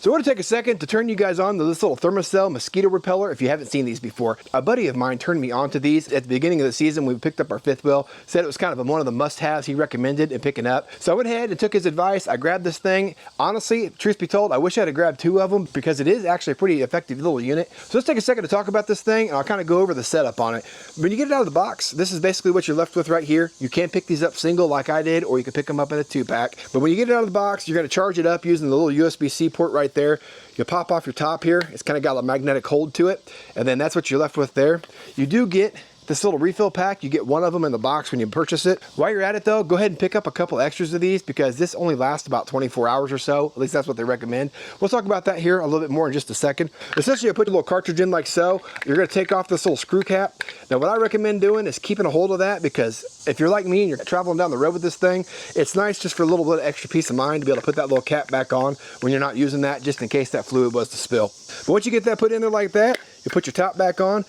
So I want to take a second to turn you guys on to this little Thermacell Mosquito Repeller if you haven't seen these before. A buddy of mine turned me on to these at the beginning of the season when we picked up our fifth wheel, said it was kind of one of the must-haves he recommended in picking up. So I went ahead and took his advice. I grabbed this thing. Honestly, truth be told, I wish I had grabbed two of them because it is actually a pretty effective little unit. So let's take a second to talk about this thing and I'll kind of go over the setup on it. When you get it out of the box, this is basically what you're left with right here. You can pick these up single like I did, or you can pick them up in a 2-pack. But when you get it out of the box, you're going to charge it up using the little USB-C port right there. You pop off your top here. It's kind of got a magnetic hold to it. And then that's what you're left with there. You do get this little refill pack. You get one of them in the box when you purchase it. While you're at it though, go ahead and pick up a couple extras of these because this only lasts about 24 hours or so. At least that's what they recommend. We'll talk about that here a little bit more in just a second. Essentially, I put a little cartridge in like so. You're gonna take off this little screw cap. Now what I recommend doing is keeping a hold of that because if you're like me and you're traveling down the road with this thing, it's nice just for a little bit of extra peace of mind to be able to put that little cap back on when you're not using that, just in case that fluid was to spill. But once you get that put in there like that, you put your top back on,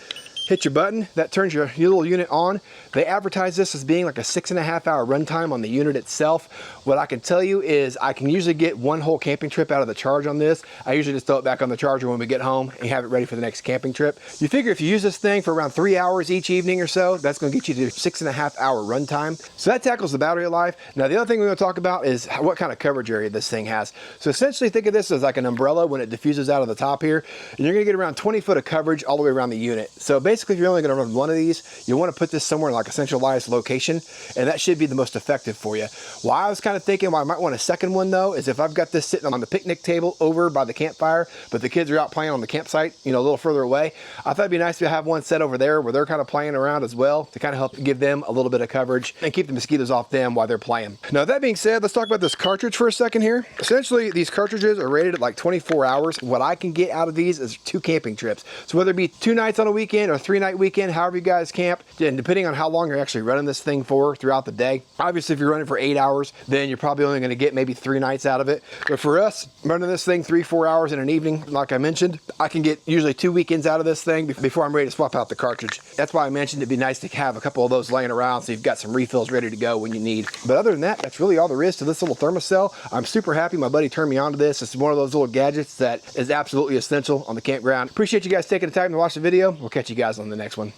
hit your button, that turns your little unit on. They advertise this as being like a 6.5 hour runtime on the unit itself. What I can tell you is I can usually get one whole camping trip out of the charge on this. I usually just throw it back on the charger when we get home and have it ready for the next camping trip. You figure if you use this thing for around 3 hours each evening or so, that's gonna get you to 6.5 hour runtime. So that tackles the battery life. Now the other thing we're gonna talk about is what kind of coverage area this thing has. So essentially think of this as like an umbrella when it diffuses out of the top here, and you're gonna get around 20 foot of coverage all the way around the unit. So basically if you're only gonna run one of these, you wanna put this somewhere in like a centralized location, and that should be the most effective for you. Why I was kind of thinking why I might want a second one though is if I've got this sitting on the picnic table over by the campfire, but the kids are out playing on the campsite, you know, a little further away, I thought it'd be nice to have one set over there where they're kind of playing around as well to kind of help give them a little bit of coverage and keep the mosquitoes off them while they're playing. Now that being said, let's talk about this cartridge for a second here. Essentially, these cartridges are rated at like 24 hours. What I can get out of these is 2 camping trips. So whether it be 2 nights on a weekend or 3-night weekend, however you guys camp, and depending on how long you're actually running this thing for throughout the day. Obviously, if you're running for 8 hours, then you're probably only going to get maybe 3 nights out of it. But for us, running this thing 3-4 hours in an evening, like I mentioned, I can get usually 2 weekends out of this thing before I'm ready to swap out the cartridge. That's why I mentioned it'd be nice to have a couple of those laying around so you've got some refills ready to go when you need. But other than that, that's really all there is to this little Thermacell. I'm super happy my buddy turned me on to this. It's one of those little gadgets that is absolutely essential on the campground. Appreciate you guys taking the time to watch the video. We'll catch you guys on the next one.